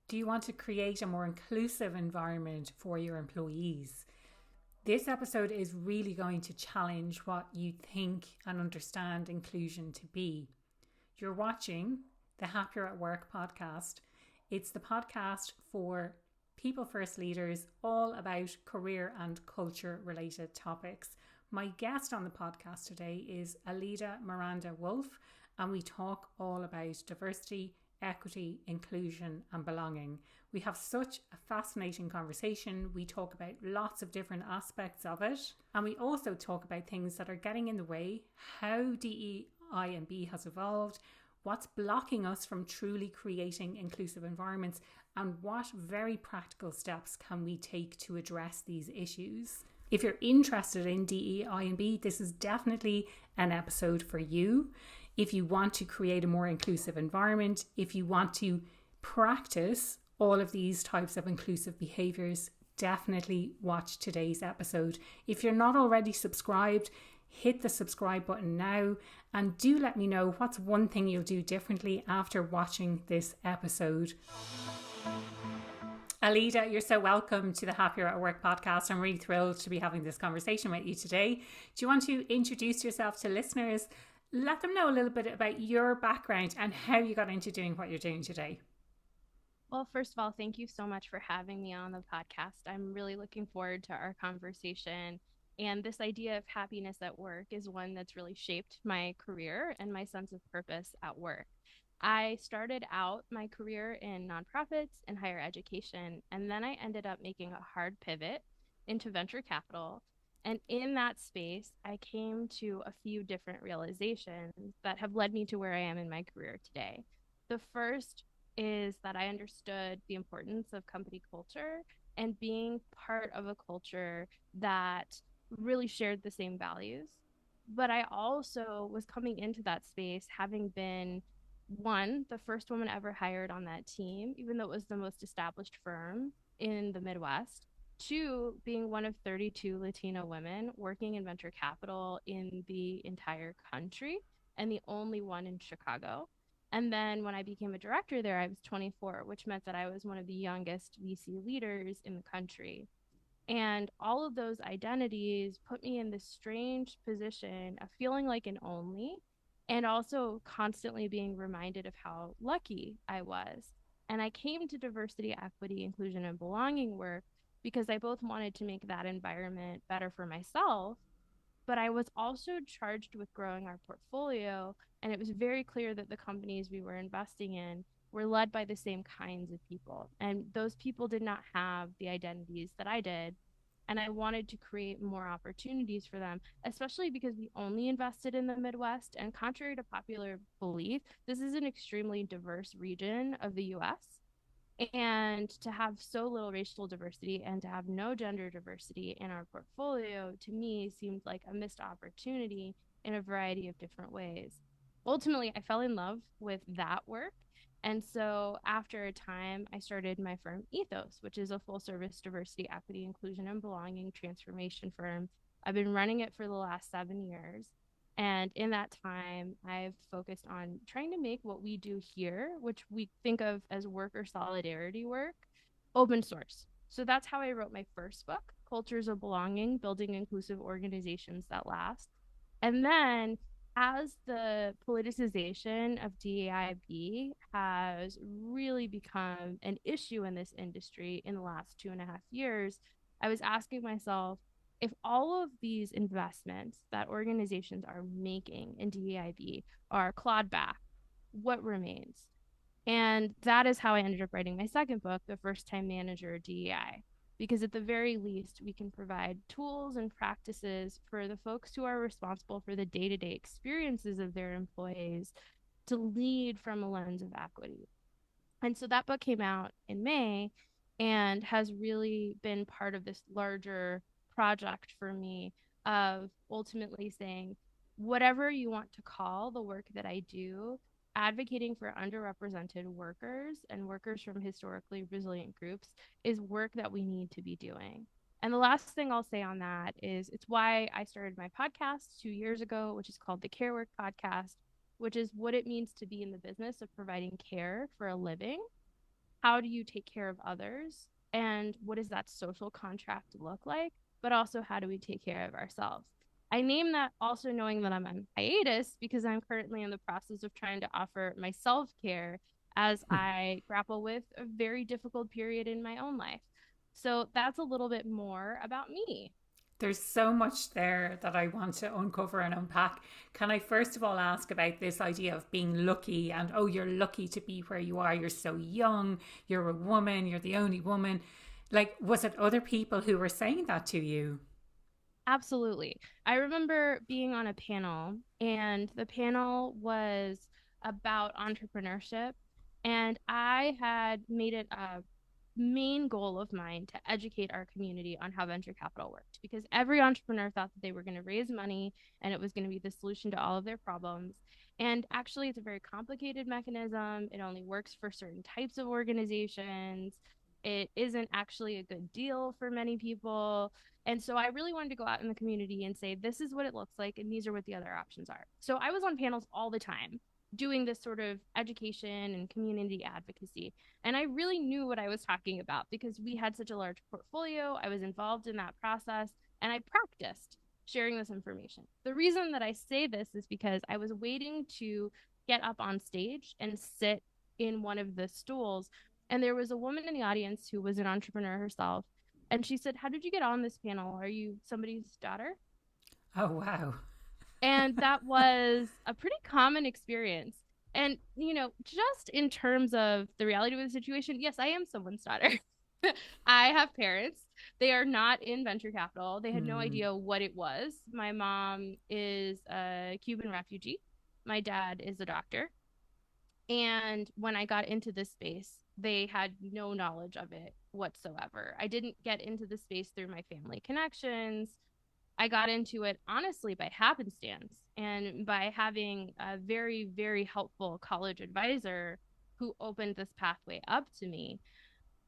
Do you want to create a more inclusive environment for your employees? This episode is really going to challenge what you think and understand inclusion to be. You're watching the Happier at Work podcast. It's the podcast for people first leaders, all about career and culture related topics. My guest on the podcast today is Alida Miranda-Wolff, and we talk all about diversity, equity, inclusion and belonging. We have such a fascinating conversation. We talk about lots of different aspects of it, and we also talk about things that are getting in the way, how DEIB has evolved, what's blocking us from truly creating inclusive environments, and what very practical steps can we take to address these issues. If you're interested in DEIB, this is definitely an episode for you. If you want to create a more inclusive environment, if you want to practice all of these types of inclusive behaviours, definitely watch today's episode. If you're not already subscribed, hit the subscribe button now, and do let me know what's one thing you'll do differently after watching this episode. Alida, you're so welcome to the Happier at Work podcast. I'm really thrilled to be having this conversation with you today. Do you want to introduce yourself to listeners? Let them know a little bit about your background and how you got into doing what you're doing today. Well, first of all, thank you so much for having me on the podcast. I'm really looking forward to our conversation. And this idea of happiness at work is one that's really shaped my career and my sense of purpose at work. I started out my career in nonprofits and higher education, and then I ended up making a hard pivot into venture capital. And in that space, I came to a few different realizations that have led me to where I am in my career today. The first is that I understood the importance of company culture and being part of a culture that really shared the same values. But I also was coming into that space having been one, the first woman ever hired on that team, even though it was the most established firm in the Midwest. Two, being one of 32 Latino women working in venture capital in the entire country and the only one in Chicago. And then when I became a director there, I was 24, which meant that I was one of the youngest VC leaders in the country. And all of those identities put me in this strange position of feeling like an only and also constantly being reminded of how lucky I was. And I came to diversity, equity, inclusion, and belonging work because I both wanted to make that environment better for myself, but I was also charged with growing our portfolio. And it was very clear that the companies we were investing in were led by the same kinds of people. And those people did not have the identities that I did. And I wanted to create more opportunities for them, especially because we only invested in the Midwest. And contrary to popular belief, this is an extremely diverse region of the US. And to have so little racial diversity and to have no gender diversity in our portfolio, to me, seemed like a missed opportunity in a variety of different ways. Ultimately, I fell in love with that work. And so after a time, I started my firm Ethos, which is a full service diversity, equity, inclusion, and belonging transformation firm. I've been running it for the last 7 years. And in that time, I've focused on trying to make what we do here, which we think of as worker solidarity work, open source. So that's how I wrote my first book, Cultures of Belonging, Building Inclusive Organizations That Last. And then as the politicization of DEIB has really become an issue in this industry in the last 2.5 years, I was asking myself, if all of these investments that organizations are making in DEIB are clawed back, what remains? And that is how I ended up writing my second book, The First Time Manager DEI. Because at the very least, we can provide tools and practices for the folks who are responsible for the day to day experiences of their employees to lead from a lens of equity. And so that book came out in May and has really been part of this larger project for me of ultimately saying, whatever you want to call the work that I do, advocating for underrepresented workers and workers from historically resilient groups is work that we need to be doing. And the last thing I'll say on that is it's why I started my podcast 2 years ago, which is called the Care Work Podcast, which is what it means to be in the business of providing care for a living. how do you take care of others? And what does that social contract look like? But also, how do we take care of ourselves? I name that also knowing that I'm on hiatus because I'm currently in the process of trying to offer my self care as I grapple with a very difficult period in my own life. So that's a little bit more about me. There's so much there that I want to uncover and unpack. Can I first of all ask about this idea of being lucky and, oh, you're lucky to be where you are. You're so young. You're a woman. You're the only woman. Like, was it other people who were saying that to you? Absolutely. I remember being on a panel, and the panel was about entrepreneurship. And I had made it a main goal of mine to educate our community on how venture capital worked because every entrepreneur thought that they were going to raise money and it was going to be the solution to all of their problems. And actually, it's a very complicated mechanism. It only works for certain types of organizations. It isn't actually a good deal for many people. And so I really wanted to go out in the community and say, this is what it looks like, and these are what the other options are. So I was on panels all the time doing this sort of education and community advocacy. And I really knew what I was talking about because we had such a large portfolio. I was involved in that process and I practiced sharing this information. The reason that I say this is because I was waiting to get up on stage and sit in one of the stools. And there was a woman in the audience who was an entrepreneur herself. And she said, "How did you get on this panel? Are you somebody's daughter?" Oh, wow. And that was a pretty common experience. And, just in terms of the reality of the situation, yes, I am someone's daughter. I have parents. They are not in venture capital. They had no idea what it was. My mom is a Cuban refugee. My dad is a doctor. And when I got into this space, they had no knowledge of it whatsoever. I didn't get into the space through my family connections. I got into it honestly by happenstance and by having a very, very helpful college advisor who opened this pathway up to me.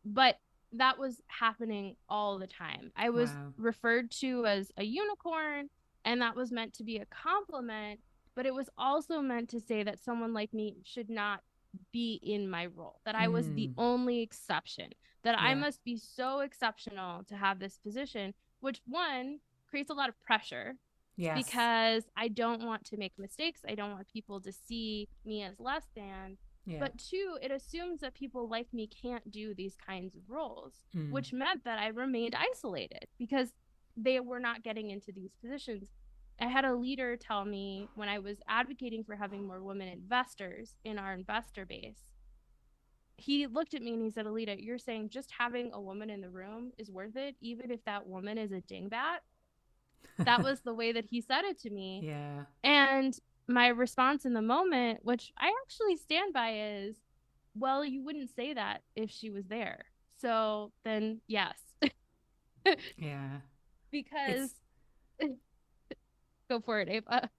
But that was happening all the time. I was Wow. referred to as a unicorn, and that was meant to be a compliment, but it was also meant to say that someone like me should not be in my role, that I was the only exception, that I Yeah. must be so exceptional to have this position, which one creates a lot of pressure Yes. because I don't want to make mistakes. I don't want people to see me as less than. Yeah. But two, it assumes that people like me can't do these kinds of roles, which meant that I remained isolated because they were not getting into these positions. I had a leader tell me when I was advocating for having more women investors in our investor base. He looked at me and he said, "Alida, you're saying just having a woman in the room is worth it, even if that woman is a dingbat?" That was the way that he said it to me. Yeah. And my response in the moment, which I actually stand by, is, well, you wouldn't say that if she was there. So then, yes. Yeah. Because It's go for it, Ava.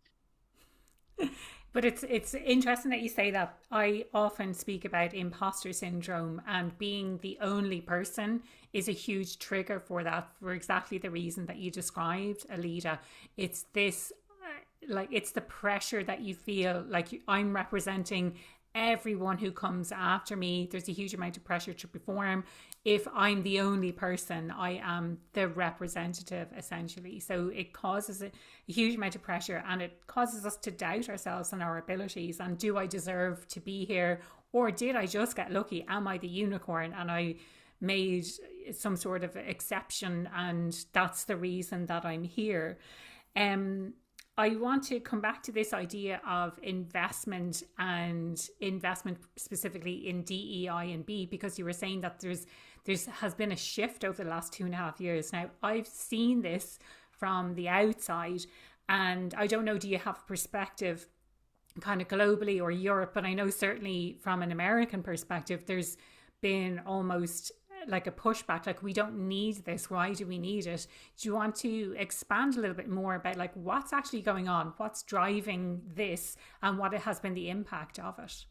But it's interesting that you say that. I often speak about imposter syndrome, and being the only person is a huge trigger for that, for exactly the reason that you described, Alida. It's this, like, it's the pressure that you feel like I'm representing everyone who comes after me. There's a huge amount of pressure to perform. If I'm the only person, I am the representative essentially. So it causes a huge amount of pressure, and it causes us to doubt ourselves and our abilities. And do I deserve to be here? Or did I just get lucky? Am I the unicorn and I made some sort of exception and that's the reason that I'm here? I want to come back to this idea of investment and investment specifically in DEI and B, because you were saying that there's has been a shift over the last 2.5 years. Now, I've seen this from the outside, and I don't know, do you have a perspective kind of globally or Europe? But I know certainly from an American perspective, there's been almost like a pushback, like, we don't need this, why do we need it? Do you want to expand a little bit more about like what's actually going on, what's driving this, and what it has been the impact of it?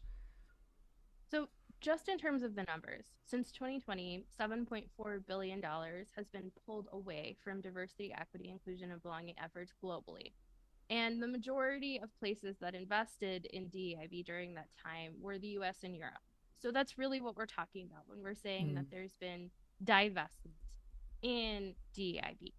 So, just in terms of the numbers, since 2020, $7.4 billion has been pulled away from diversity, equity, inclusion, and belonging efforts globally. And the majority of places that invested in DEIB during that time were the US and Europe. So that's really what we're talking about when we're saying that Mm. there's been divestment in DEIB.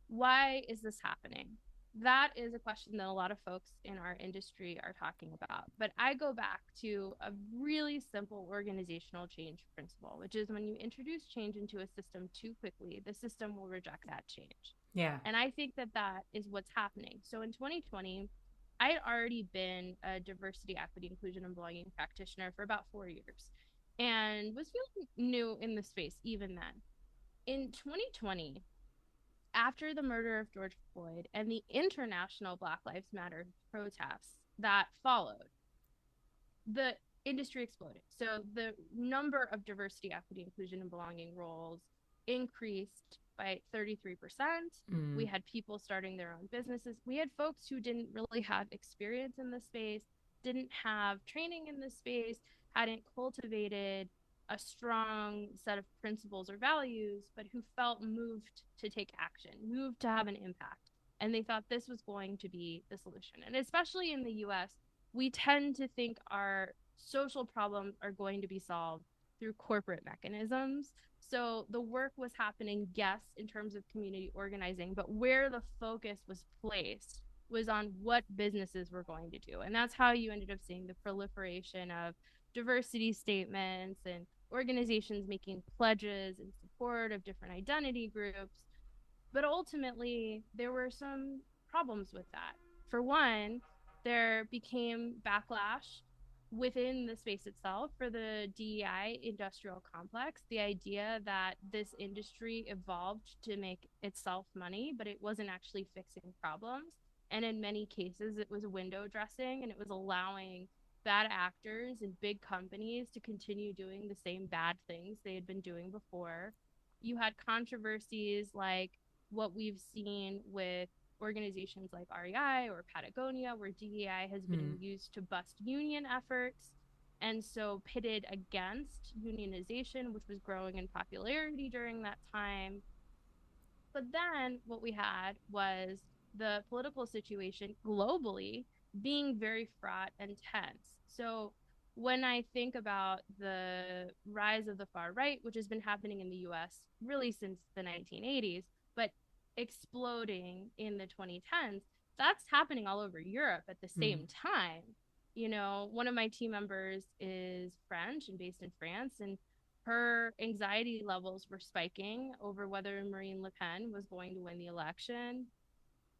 Why is this happening? That is a question that a lot of folks in our industry are talking about. But I go back to a really simple organizational change principle, which is when you introduce change into a system too quickly, the system will reject that change. Yeah. And I think that that is what's happening. So in 2020, I had already been a diversity, equity, inclusion, and belonging practitioner for about 4 years and was feeling new in the space even then. In 2020, after the murder of George Floyd and the international Black Lives Matter protests that followed, the industry exploded. So the number of diversity, equity, inclusion, and belonging roles increased by 33%. We had people starting their own businesses. We had folks who didn't really have experience in the space, didn't have training in the space, hadn't cultivated a strong set of principles or values, but who felt moved to take action, moved to have an impact. And they thought this was going to be the solution. And especially in the US, we tend to think our social problems are going to be solved through corporate mechanisms. So the work was happening, yes, in terms of community organizing, but where the focus was placed was on what businesses were going to do. And that's how you ended up seeing the proliferation of diversity statements and organizations making pledges in support of different identity groups. But ultimately, there were some problems with that. For one, there became backlash within the space itself for the DEI industrial complex. The idea that this industry evolved to make itself money, but it wasn't actually fixing problems. And in many cases, it was window dressing and it was allowing bad actors and big companies to continue doing the same bad things they had been doing before. You had controversies like what we've seen with organizations like REI or Patagonia, where DEI has been used to bust union efforts and so pitted against unionization, which was growing in popularity during that time. But then what we had was the political situation globally being very fraught and tense. So when I think about the rise of the far right, which has been happening in the US really since the 1980s, but exploding in the 2010s, that's happening all over Europe at the same time. You know, one of my team members is French and based in France, and her anxiety levels were spiking over whether Marine Le Pen was going to win the election.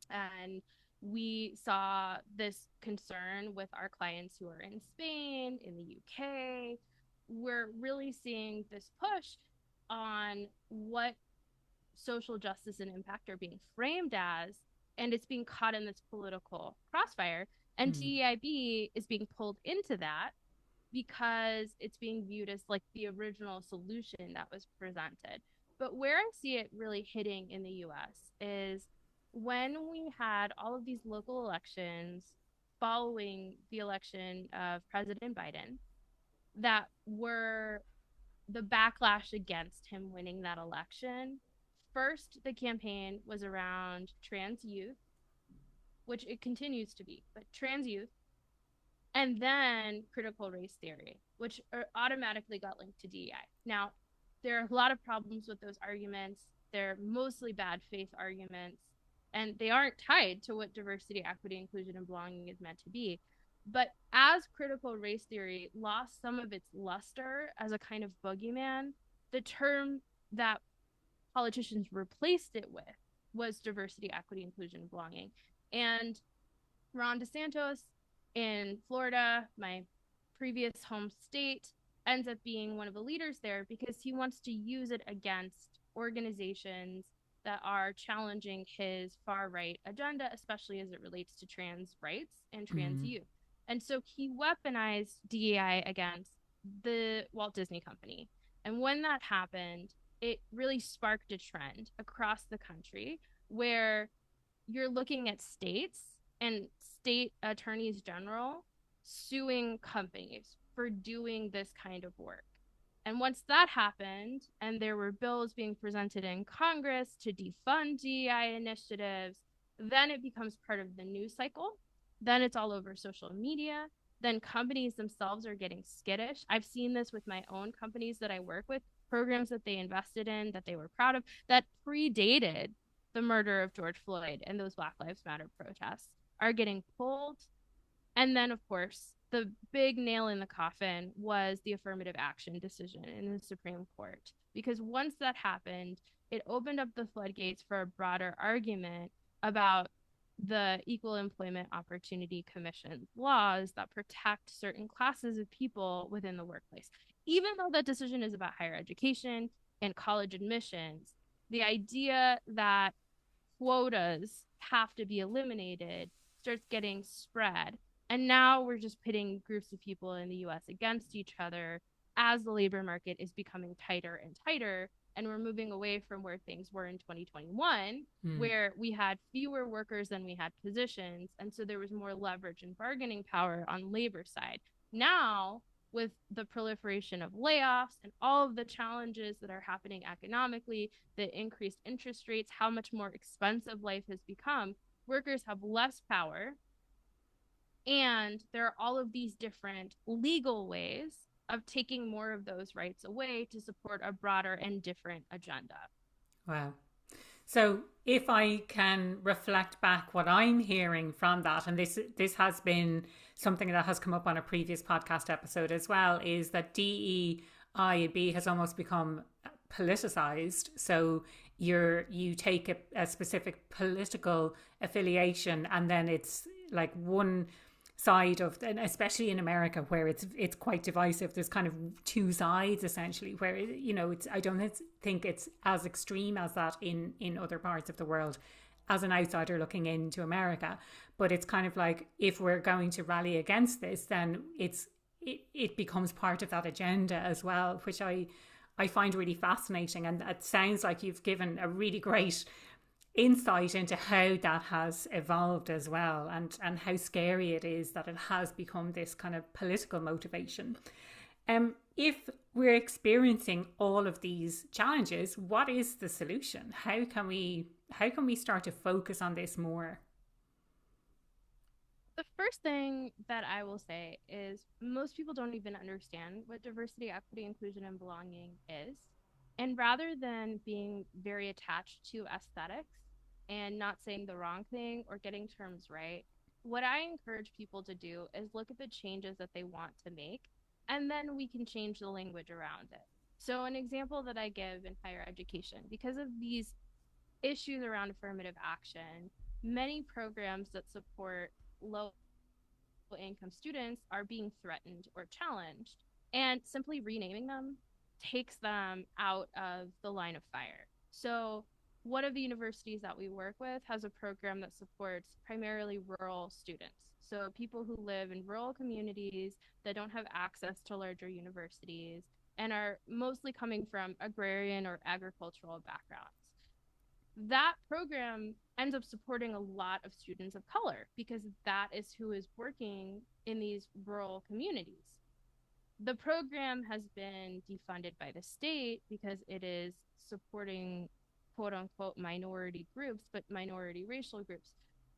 And we saw this concern with our clients who are in Spain, in the UK. We're really seeing this push on what social justice and impact are being framed as, and it's being caught in this political crossfire. And DEIB is being pulled into that because it's being viewed as like the original solution that was presented. But where I see it really hitting in the US is when we had all of these local elections following the election of President Biden that were the backlash against him winning that election. First, the campaign was around trans youth, which it continues to be, but trans youth, and then critical race theory, which automatically got linked to DEI. Now, there are a lot of problems with those arguments. They're mostly bad faith arguments, and they aren't tied to what diversity, equity, inclusion, and belonging is meant to be. But as critical race theory lost some of its luster as a kind of boogeyman, the term that politicians replaced it with was diversity, equity, inclusion, and belonging. And Ron DeSantis in Florida, my previous home state, ends up being one of the leaders there because he wants to use it against organizations that are challenging his far right agenda, especially as it relates to trans rights and trans youth. And so he weaponized DEI against the Walt Disney Company. And when that happened, it really sparked a trend across the country where you're looking at states and state attorneys general suing companies for doing this kind of work. And once that happened, and there were bills being presented in Congress to defund DEI initiatives, then it becomes part of the news cycle. Then it's all over social media. then companies themselves are getting skittish. I've seen this with my own companies that I work with, programs that they invested in, that they were proud of, that predated the murder of George Floyd and those Black Lives Matter protests are getting pulled. And then, of course, the big nail in the coffin was the affirmative action decision in the Supreme Court. Because once that happened, it opened up the floodgates for a broader argument about the Equal Employment Opportunity Commission laws that protect certain classes of people within the workplace. Even though that decision is about higher education and college admissions, the idea that quotas have to be eliminated starts getting spread. And now we're just pitting groups of people in the US against each other as the labor market is becoming tighter and tighter. And we're moving away from where things were in 2021, where we had fewer workers than we had positions. And so there was more leverage and bargaining power on labor side. Now, with the proliferation of layoffs and all of the challenges that are happening economically, the increased interest rates, how much more expensive life has become, workers have less power. And there are all of these different legal ways of taking more of those rights away to support a broader and different agenda. Wow. So if I can reflect back what I'm hearing from that, and this has been something that has come up on a previous podcast episode as well, is that DEIB has almost become politicized. So you take a specific political affiliation, and then it's like one side of, and especially in America where it's quite divisive, there's kind of two sides essentially, where it's, I don't think it's as extreme as that in other parts of the world as an outsider looking into America. But it's kind of like, if we're going to rally against this, then it becomes part of that agenda as well, which I find really fascinating. And it sounds like you've given a really great insight into how that has evolved as well, and how scary it is that it has become this kind of political motivation. If we're experiencing all of these challenges, what is the solution? How can we start to focus on this more? The first thing that I will say is most people don't even understand what diversity, equity, inclusion, and belonging is. And rather than being very attached to aesthetics and not saying the wrong thing or getting terms right, what I encourage people to do is look at the changes that they want to make, and then we can change the language around it. So an example that I give in higher education, because of these issues around affirmative action, many programs that support low income students are being threatened or challenged, and simply renaming them takes them out of the line of fire. So one of the universities that we work with has a program that supports primarily rural students. So people who live in rural communities that don't have access to larger universities and are mostly coming from agrarian or agricultural backgrounds. That program ends up supporting a lot of students of color because that is who is working in these rural communities. The program has been defunded by the state because it is supporting quote unquote minority groups, but minority racial groups.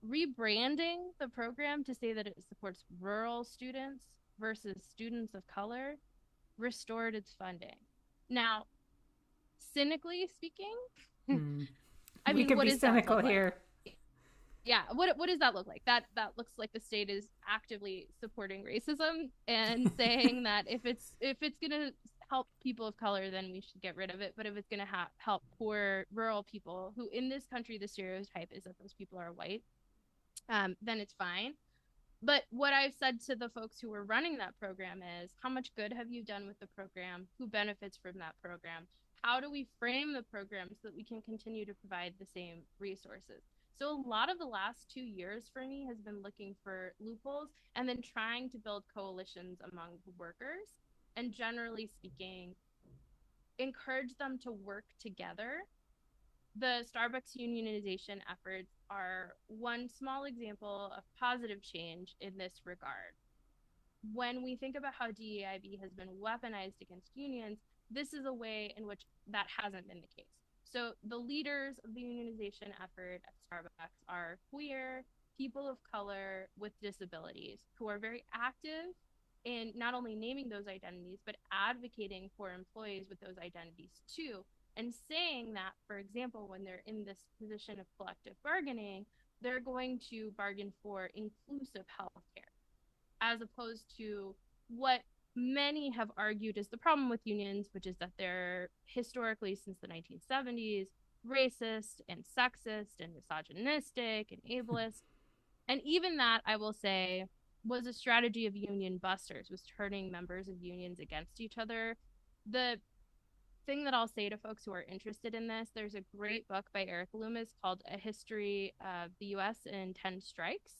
Rebranding the program to say that it supports rural students versus students of color restored its funding. Now, cynically speaking, I mean, we can be cynical here. Yeah, what does that look like? That looks like the state is actively supporting racism and saying that if it's gonna help people of color, then we should get rid of it. But if it's gonna help poor rural people, who in this country the stereotype is that those people are white, then it's fine. But what I've said to the folks who were running that program is, how much good have you done with the program? Who benefits from that program? How do we frame the program so that we can continue to provide the same resources? So a lot of the last 2 years for me has been looking for loopholes and then trying to build coalitions among workers, and generally speaking, encourage them to work together. The Starbucks unionization efforts are one small example of positive change in this regard. When we think about how DEIB has been weaponized against unions, this is a way in which that hasn't been the case. So the leaders of the unionization effort at Starbucks are queer, people of color with disabilities who are very active in not only naming those identities, but advocating for employees with those identities too. And saying that, for example, when they're in this position of collective bargaining, they're going to bargain for inclusive healthcare, as opposed to what many have argued is the problem with unions, which is that they're historically, since the 1970s, racist and sexist and misogynistic and ableist. And even that, I will say, was a strategy of union busters, was turning members of unions against each other. The thing that I'll say to folks who are interested in this, there's a great book by Eric Loomis called A History of the US in 10 Strikes.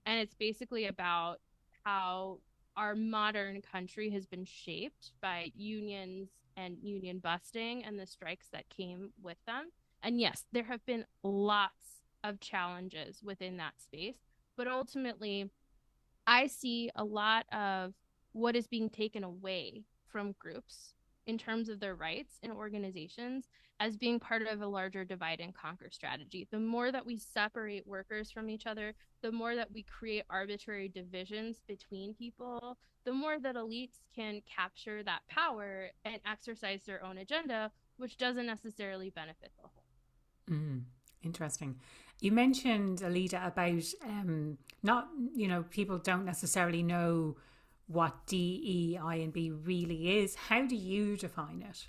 And it's basically about how our modern country has been shaped by unions and union busting and the strikes that came with them. And yes, there have been lots of challenges within that space, but ultimately, I see a lot of what is being taken away from groups in terms of their rights in organizations as being part of a larger divide and conquer strategy. The more that we separate workers from each other, the more that we create arbitrary divisions between people, the more that elites can capture that power and exercise their own agenda, which doesn't necessarily benefit the whole. Interesting. You mentioned, Alida, about not, people don't necessarily know what DEIB really is. How do you define it?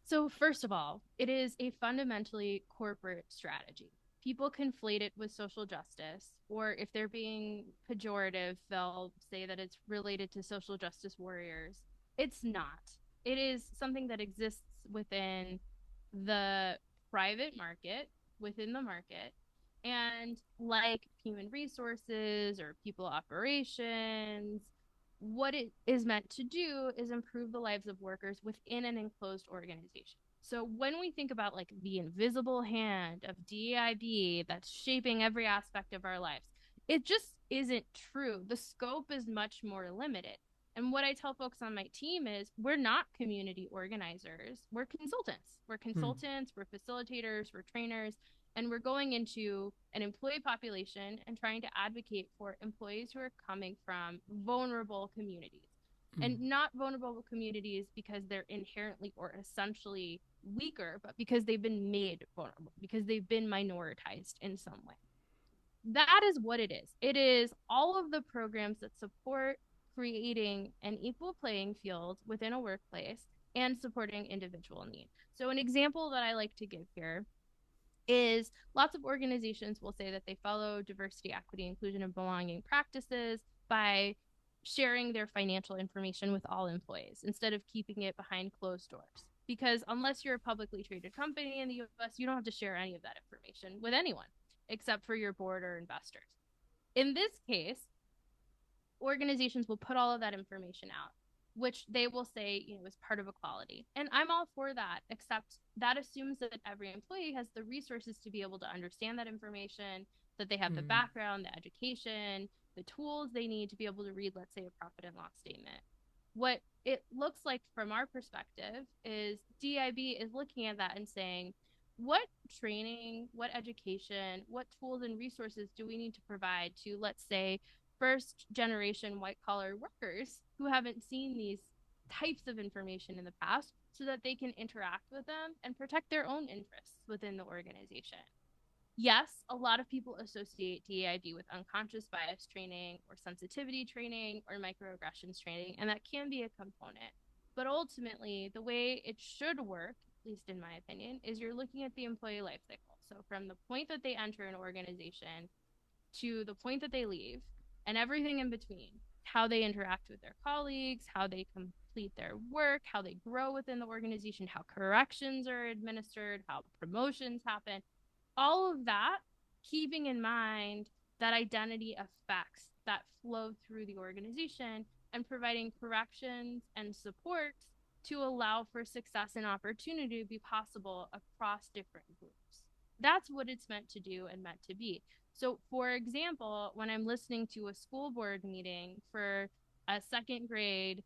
So first of all, it is a fundamentally corporate strategy. People conflate it with social justice, or if they're being pejorative, they'll say that it's related to social justice warriors. It's not. It is something that exists within the private market, within the market, and like human resources or people operations, what it is meant to do is improve the lives of workers within an enclosed organization. So when we think about like the invisible hand of DEIB that's shaping every aspect of our lives, it just isn't true. The scope is much more limited. And what I tell folks on my team is we're not community organizers. We're consultants. We're consultants, we're facilitators, we're trainers, and we're going into an employee population and trying to advocate for employees who are coming from vulnerable communities. And not vulnerable communities because they're inherently or essentially weaker, but because they've been made vulnerable, because they've been minoritized in some way. That is what it is. It is all of the programs that support creating an equal playing field within a workplace and supporting individual need. So an example that I like to give here is lots of organizations will say that they follow diversity, equity, inclusion, and belonging practices by sharing their financial information with all employees instead of keeping it behind closed doors. Because unless you're a publicly traded company in the US, you don't have to share any of that information with anyone except for your board or investors. In this case, organizations will put all of that information out, which they will say, is part of equality. And I'm all for that, except that assumes that every employee has the resources to be able to understand that information, that they have the background, the education, the tools they need to be able to read, let's say, a profit and loss statement. What it looks like from our perspective is DEIB is looking at that and saying, what training, what education, what tools and resources do we need to provide to, let's say, first generation white collar workers who haven't seen these types of information in the past so that they can interact with them and protect their own interests within the organization. Yes, a lot of people associate DEIB with unconscious bias training or sensitivity training or microaggressions training, and that can be a component. But ultimately, the way it should work, at least in my opinion, is you're looking at the employee life cycle. So from the point that they enter an organization to the point that they leave, and everything in between, how they interact with their colleagues, how they complete their work, how they grow within the organization, how corrections are administered, how promotions happen, all of that, keeping in mind that identity effects that flow through the organization and providing corrections and supports to allow for success and opportunity to be possible across different groups. That's what it's meant to do and meant to be. So, for example, when I'm listening to a school board meeting for a second grade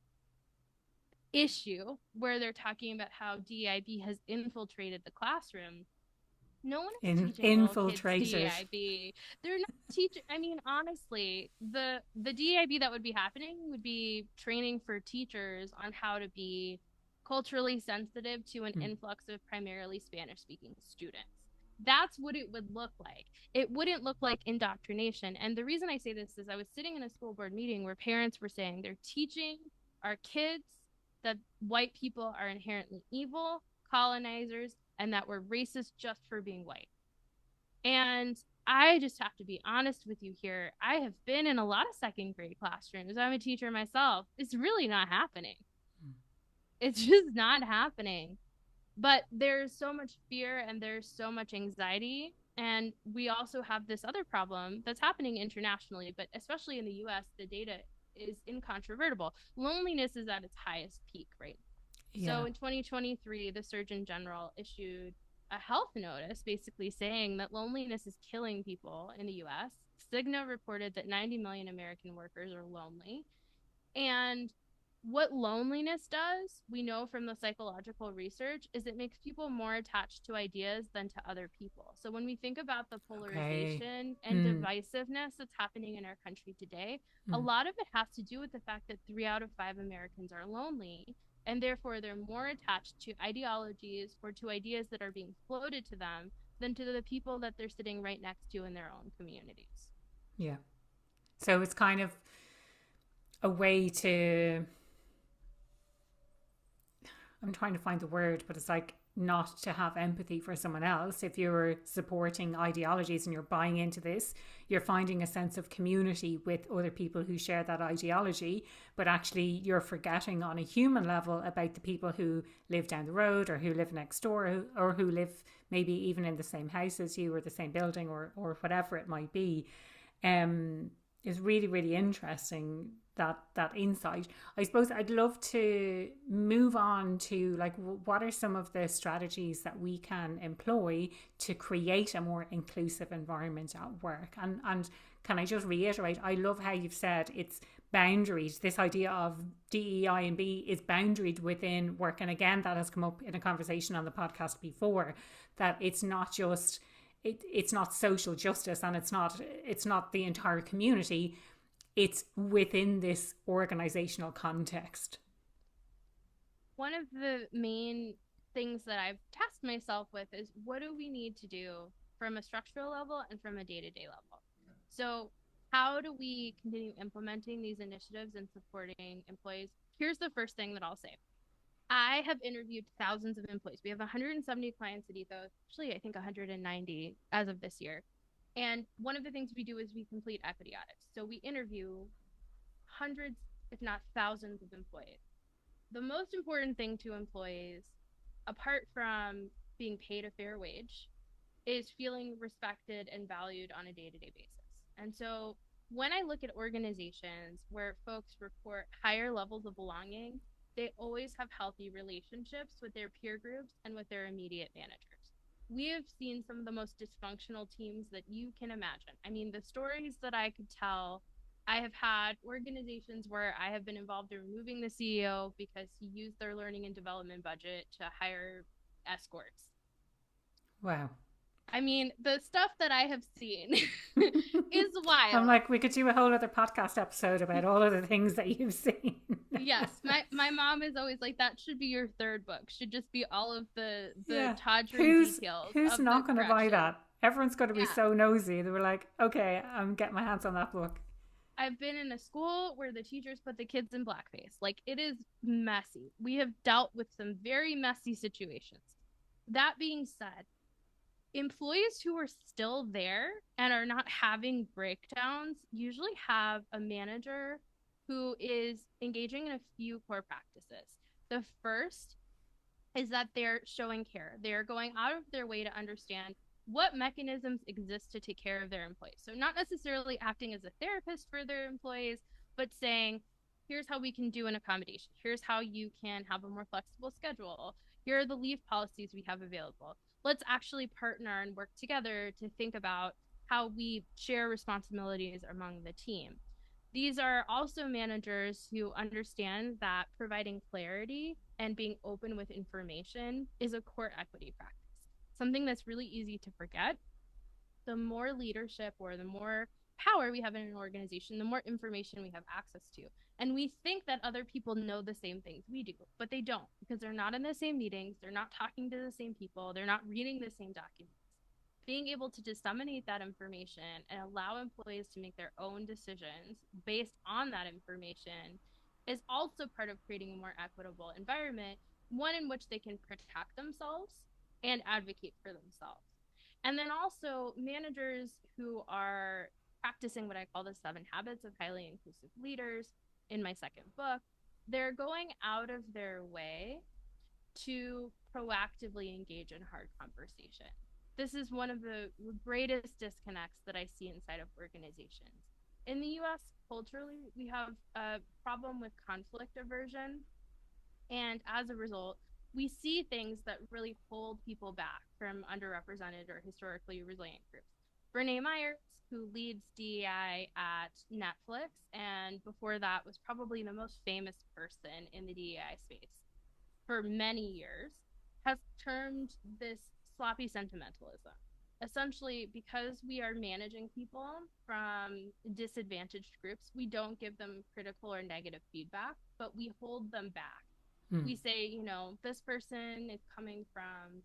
issue where they're talking about how DEIB has infiltrated the classroom, No one is teaching little kids DEIB. They're not teaching. I mean, honestly, the DEIB that would be happening would be training for teachers on how to be culturally sensitive to an influx of primarily Spanish-speaking students. That's what it would look like. It wouldn't look like indoctrination. And the reason I say this is I was sitting in a school board meeting where parents were saying they're teaching our kids that white people are inherently evil, colonizers, and that we're racist just for being white. And I just have to be honest with you here. I have been in a lot of second grade classrooms. I'm a teacher myself. It's really not happening. It's just not happening. But there's so much fear and there's so much anxiety. And we also have this other problem that's happening internationally, but especially in the US, the data is incontrovertible. Loneliness is at its highest peak right now. Yeah. So in 2023, the Surgeon General issued a health notice basically saying that loneliness is killing people in the US. Cigna reported that 90 million American workers are lonely. And what loneliness does, we know from the psychological research, is it makes people more attached to ideas than to other people. So when we think about the polarization and divisiveness that's happening in our country today, a lot of it has to do with the fact that 3 out of 5 Americans are lonely, and therefore they're more attached to ideologies or to ideas that are being floated to them than to the people that they're sitting right next to in their own communities. Yeah. So it's kind of a way to... I'm trying to find the word, but it's like not to have empathy for someone else. If you're supporting ideologies and you're buying into this, you're finding a sense of community with other people who share that ideology, but actually you're forgetting on a human level about the people who live down the road or who live next door or who live maybe even in the same house as you or the same building or whatever it might be. Is really, really interesting, that insight. I suppose I'd love to move on to like, what are some of the strategies that we can employ to create a more inclusive environment at work? And can I just reiterate, I love how you've said it's boundaries. This idea of DEI and B is boundaried within work. And again, that has come up in a conversation on the podcast before, that it's not just... It's not social justice and it's not the entire community. It's within this organizational context. One of the main things that I've tasked myself with is, what do we need to do from a structural level and from a day-to-day level? So how do we continue implementing these initiatives and supporting employees? Here's the first thing that I'll say. I have interviewed thousands of employees. We have 170 clients at Ethos, actually I think 190 as of this year. And one of the things we do is we complete equity audits. So we interview hundreds, if not thousands of employees. The most important thing to employees, apart from being paid a fair wage, is feeling respected and valued on a day-to-day basis. And so when I look at organizations where folks report higher levels of belonging, they always have healthy relationships with their peer groups and with their immediate managers. We have seen some of the most dysfunctional teams that you can imagine. I mean, the stories that I could tell, I have had organizations where I have been involved in removing the CEO because he used their learning and development budget to hire escorts. Wow. I mean, the stuff that I have seen is wild. I'm like, we could do a whole other podcast episode about all of the things that you've seen. Yes. My mom is always like, that should be your third book. Should just be all of the tawdry details. Who's not going to buy that? Everyone's going to be so nosy. They were like, okay, I'm getting my hands on that book. I've been in a school where the teachers put the kids in blackface. Like, it is messy. We have dealt with some very messy situations. That being said, employees who are still there and are not having breakdowns usually have a manager who is engaging in a few core practices. The first is that they're showing care. They're going out of their way to understand what mechanisms exist to take care of their employees. So not necessarily acting as a therapist for their employees, but saying, here's how we can do an accommodation. Here's how you can have a more flexible schedule. Here are the leave policies we have available. Let's actually partner and work together to think about how we share responsibilities among the team. These are also managers who understand that providing clarity and being open with information is a core equity practice. something that's really easy to forget. The more leadership or the more power we have in an organization, the more information we have access to. And we think that other people know the same things we do, but they don't, because they're not in the same meetings, they're not talking to the same people, they're not reading the same documents. Being able to disseminate that information and allow employees to make their own decisions based on that information is also part of creating a more equitable environment, one in which they can protect themselves and advocate for themselves. And then also managers who are practicing what I call the 7 habits of highly inclusive leaders in my second book, they're going out of their way to proactively engage in hard conversation. This is one of the greatest disconnects that I see inside of organizations. In the US, culturally, we have a problem with conflict aversion. And as a result, we see things that really hold people back from underrepresented or historically resilient groups. Brene Myers, who leads DEI at Netflix, and before that was probably the most famous person in the DEI space for many years, has termed this sloppy sentimentalism. Essentially, because we are managing people from disadvantaged groups, we don't give them critical or negative feedback, but we hold them back. We say, you know, this person is coming from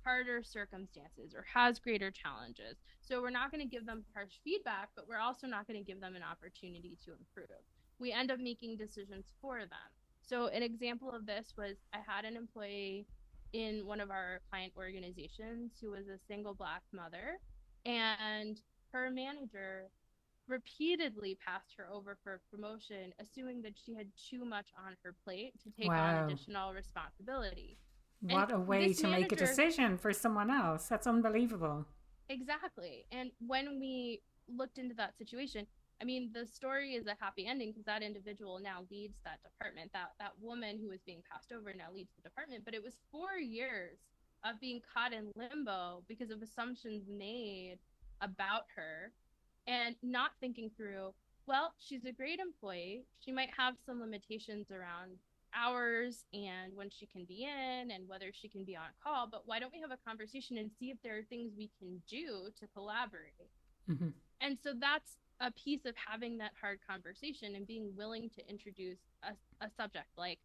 harder circumstances or has greater challenges. So we're not going to give them harsh feedback, but we're also not going to give them an opportunity to improve. We end up making decisions for them. So an example of this was I had an employee in one of our client organizations who was a single Black mother, and her manager repeatedly passed her over for a promotion, assuming that she had too much on her plate to take on additional responsibility. What a way to make a decision for someone else. That's unbelievable. Exactly. And when we looked into that situation, I mean, the story is a happy ending because that individual now leads that department. That woman who was being passed over now leads the department. But it was 4 years of being caught in limbo because of assumptions made about her and not thinking through, well, she's a great employee. She might have some limitations around hours and when she can be in and whether she can be on call, but why don't we have a conversation and see if there are things we can do to collaborate? And so that's a piece of having that hard conversation and being willing to introduce a subject like,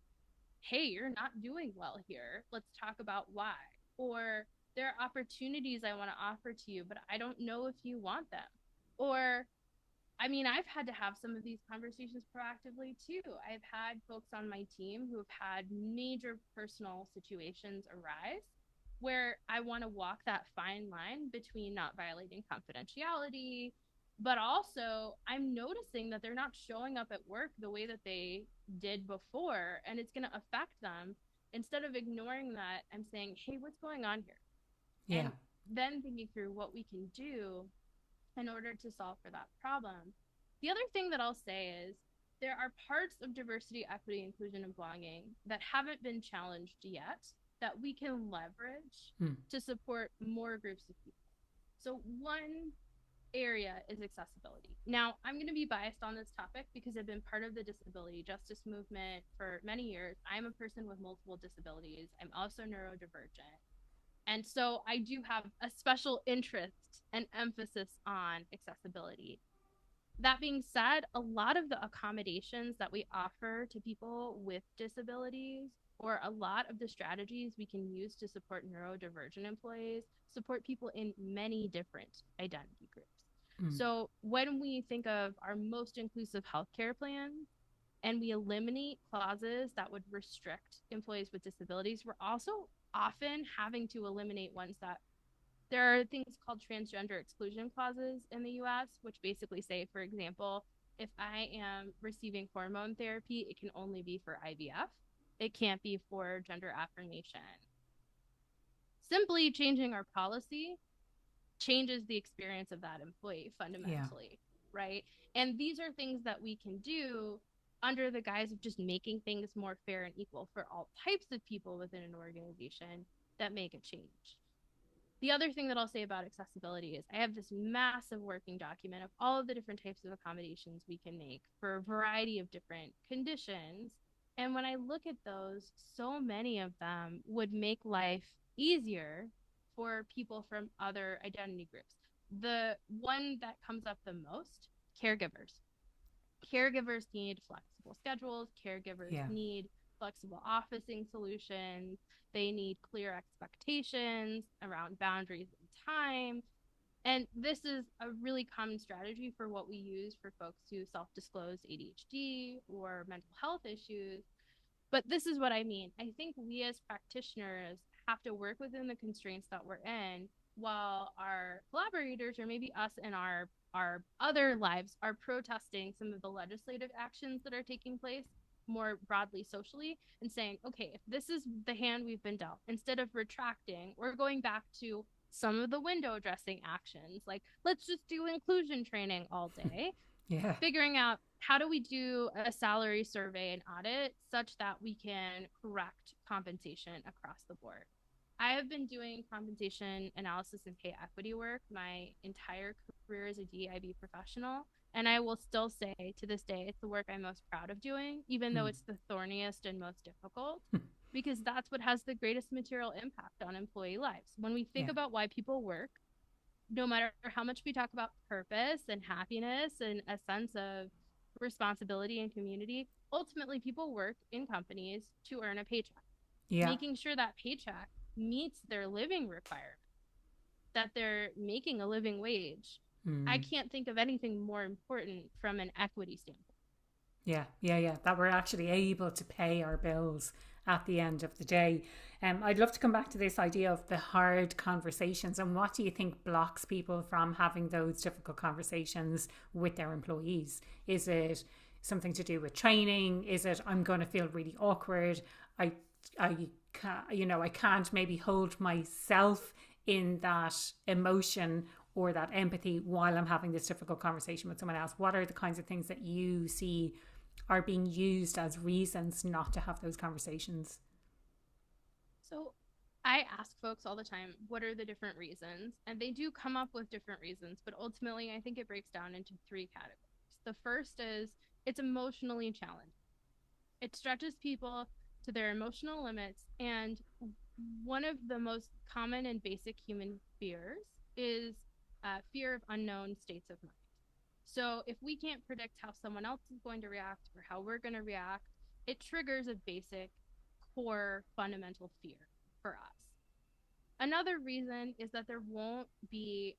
hey, you're not doing well here. Let's talk about why. Or there are opportunities I want to offer to you, but I don't know if you want them. Or, I mean, I've had to have some of these conversations proactively too. I've had folks on my team who have had major personal situations arise where I want to walk that fine line between not violating confidentiality, but also I'm noticing that they're not showing up at work the way that they did before, and it's going to affect them. Instead of ignoring that, I'm saying, hey, what's going on here? Yeah. And then thinking through what we can do in order to solve for that problem. The other thing that I'll say is there are parts of diversity, equity, inclusion, and belonging that haven't been challenged yet that we can leverage to support more groups of people. So one area is accessibility. Now, I'm going to be biased on this topic because I've been part of the disability justice movement for many years. I'm a person with multiple disabilities. I'm also neurodivergent. And so I do have a special interest and emphasis on accessibility. That being said, a lot of the accommodations that we offer to people with disabilities, or a lot of the strategies we can use to support neurodivergent employees, support people in many different identity groups. So when we think of our most inclusive healthcare plans and we eliminate clauses that would restrict employees with disabilities, we're also often having to eliminate ones that there are things called transgender exclusion clauses in the US, which basically say, for example, if I am receiving hormone therapy, it can only be for IVF. It can't be for gender affirmation. Simply changing our policy changes the experience of that employee fundamentally, right? And these are things that we can do under the guise of just making things more fair and equal for all types of people within an organization that make a change. The other thing that I'll say about accessibility is I have this massive working document of all of the different types of accommodations we can make for a variety of different conditions. And when I look at those, so many of them would make life easier for people from other identity groups. The one that comes up the most, caregivers. Caregivers need flexible schedules. Caregivers need flexible officing solutions. They need clear expectations around boundaries and time. And this is a really common strategy for what we use for folks who self-disclose ADHD or mental health issues. But this is what I mean. I think we as practitioners have to work within the constraints that we're in, while our collaborators, or maybe us in our other lives, are protesting some of the legislative actions that are taking place more broadly socially, and saying, okay, if this is the hand we've been dealt, instead of retracting, we're going back to some of the window dressing actions, like let's just do inclusion training all day. Figuring out how do we do a salary survey and audit such that we can correct compensation across the board. I have been doing compensation analysis and pay equity work my entire career as a DEIB professional, and I will still say to this day it's the work I'm most proud of doing, even though it's the thorniest and most difficult, because that's what has the greatest material impact on employee lives. When we think about why people work, no matter how much we talk about purpose and happiness and a sense of responsibility and community, ultimately people work in companies to earn a paycheck. Making sure that paycheck meets their living requirement, that they're making a living wage. I can't think of anything more important from an equity standpoint. That we're actually able to pay our bills at the end of the day. I'd love to come back to this idea of the hard conversations, and what do you think blocks people from having those difficult conversations with their employees? Is it something to do with training? Is it I'm going to feel really awkward? I can't maybe hold myself in that emotion or that empathy while I'm having this difficult conversation with someone else. What are the kinds of things that you see are being used as reasons not to have those conversations? So I ask folks all the time, what are the different reasons? And they do come up with different reasons, but ultimately I think it breaks down into 3 categories. The first is it's emotionally challenging. It stretches people to their emotional limits, and one of the most common and basic human fears is fear of unknown states of mind. So if we can't predict how someone else is going to react or how we're going to react, it triggers a basic, core, fundamental fear for us. Another reason is that there won't be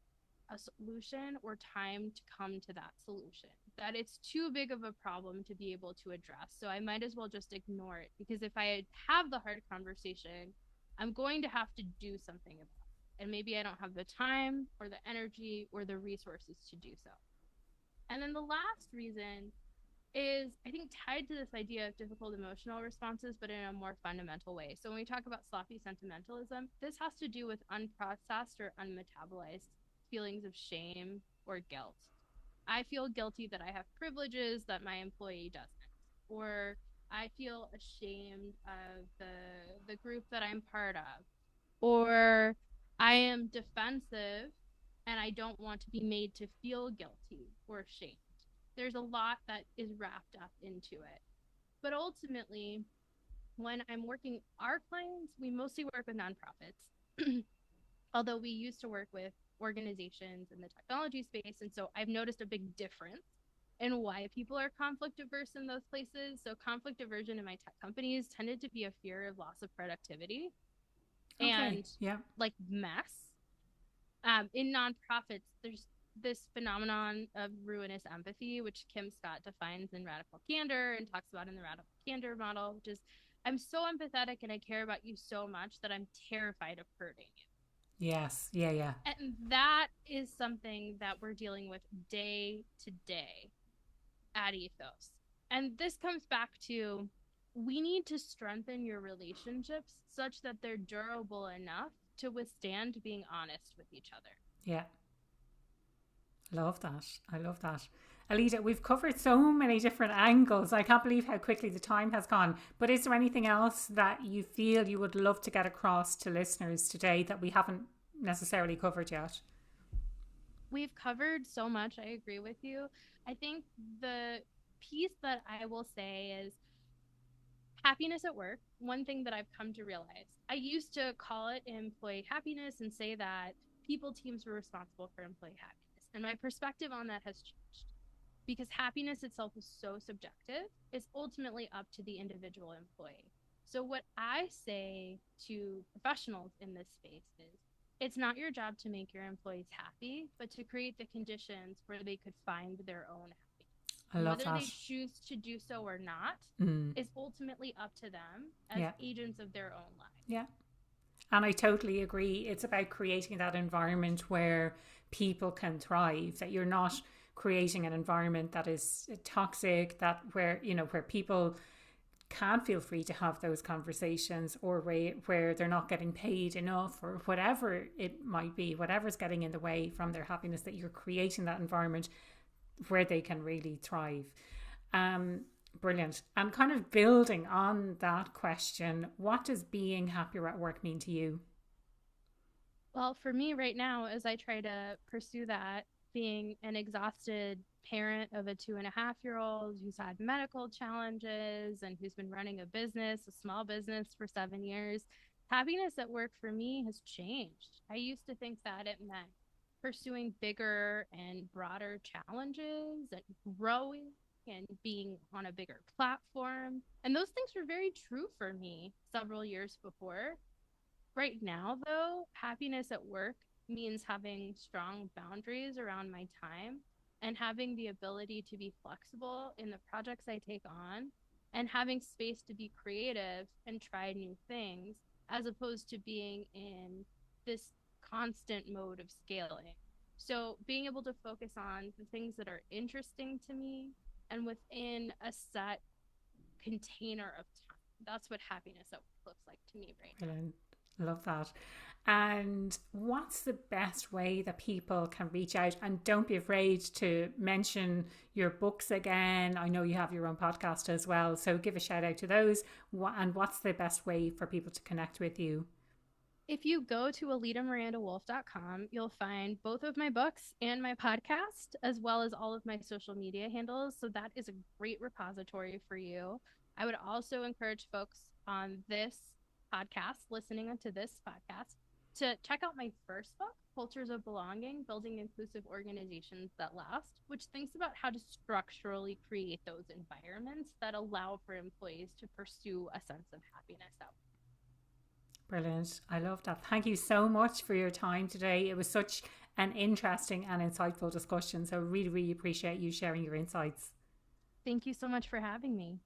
a solution or time to come to that solution, that it's too big of a problem to be able to address. So I might as well just ignore it, because if I have the hard conversation, I'm going to have to do something about it. And maybe I don't have the time or the energy or the resources to do so. And then the last reason is, I think, tied to this idea of difficult emotional responses, but in a more fundamental way. So when we talk about sloppy sentimentalism, this has to do with unprocessed or unmetabolized feelings of shame or guilt. I feel guilty that I have privileges that my employee doesn't, or I feel ashamed of the group that I'm part of, or I am defensive and I don't want to be made to feel guilty or ashamed. There's a lot that is wrapped up into it. But ultimately, when I'm working our clients, we mostly work with nonprofits, although we used to work with organizations in the technology space. And so I've noticed a big difference in why people are conflict averse in those places. So conflict aversion in my tech companies tended to be a fear of loss of productivity and like mess. In nonprofits, there's this phenomenon of ruinous empathy, which Kim Scott defines in Radical Candor and talks about in the Radical Candor model, which is, I'm so empathetic and I care about you so much that I'm terrified of hurting you. Yes. Yeah. And that is something that we're dealing with day to day at Ethos. And this comes back to, we need to strengthen your relationships such that they're durable enough to withstand being honest with each other. Yeah. Love that. I love that. Alida, we've covered so many different angles. I can't believe how quickly the time has gone. But is there anything else that you feel you would love to get across to listeners today that we haven't necessarily covered yet? We've covered so much. I agree with you. I think the piece that I will say is happiness at work. One thing that I've come to realize I used to call it employee happiness and say that people teams were responsible for employee happiness. And my perspective on that has changed because happiness itself is so subjective. It's ultimately up to the individual employee. So what I say to professionals in this space is it's not your job to make your employees happy, but to create the conditions where they could find their own happiness. I love Whether that. they choose to do so or not is ultimately up to them as agents of their own lives. Yeah. And I totally agree. It's about creating that environment where people can thrive, that you're not creating an environment that is toxic, that where people can't feel free to have those conversations, or where they're not getting paid enough, or whatever it might be, whatever's getting in the way from their happiness, that you're creating that environment where they can really thrive. Brilliant. And kind of building on that question, what does being happier at work mean to you? Well, for me right now, as I try to pursue that, being an exhausted parent of a 2.5-year-old who's had medical challenges and who's been running a small business for 7 years, happiness at work for me has changed. I used to think that it meant pursuing bigger and broader challenges and growing and being on a bigger platform. And those things were very true for me several years before. Right now, though, happiness at work means having strong boundaries around my time and having the ability to be flexible in the projects I take on and having space to be creative and try new things, as opposed to being in this constant mode of scaling. So being able to focus on the things that are interesting to me and within a set container of time. That's what happiness at work looks like to me right now. Brilliant. Love that. And what's the best way that people can reach out? And don't be afraid to mention your books again. I know you have your own podcast as well, so give a shout out to those. And what's the best way for people to connect with you? If you go to alidamiranda-wolff.com, you'll find both of my books and my podcast, as well as all of my social media handles. So that is a great repository for you. I would also encourage folks on this podcast, listening to this podcast, to check out my first book, Cultures of Belonging, Building Inclusive Organizations That Last, which thinks about how to structurally create those environments that allow for employees to pursue a sense of happiness out. Brilliant. I love that. Thank you so much for your time today. It was such an interesting and insightful discussion. So really, really appreciate you sharing your insights. Thank you so much for having me.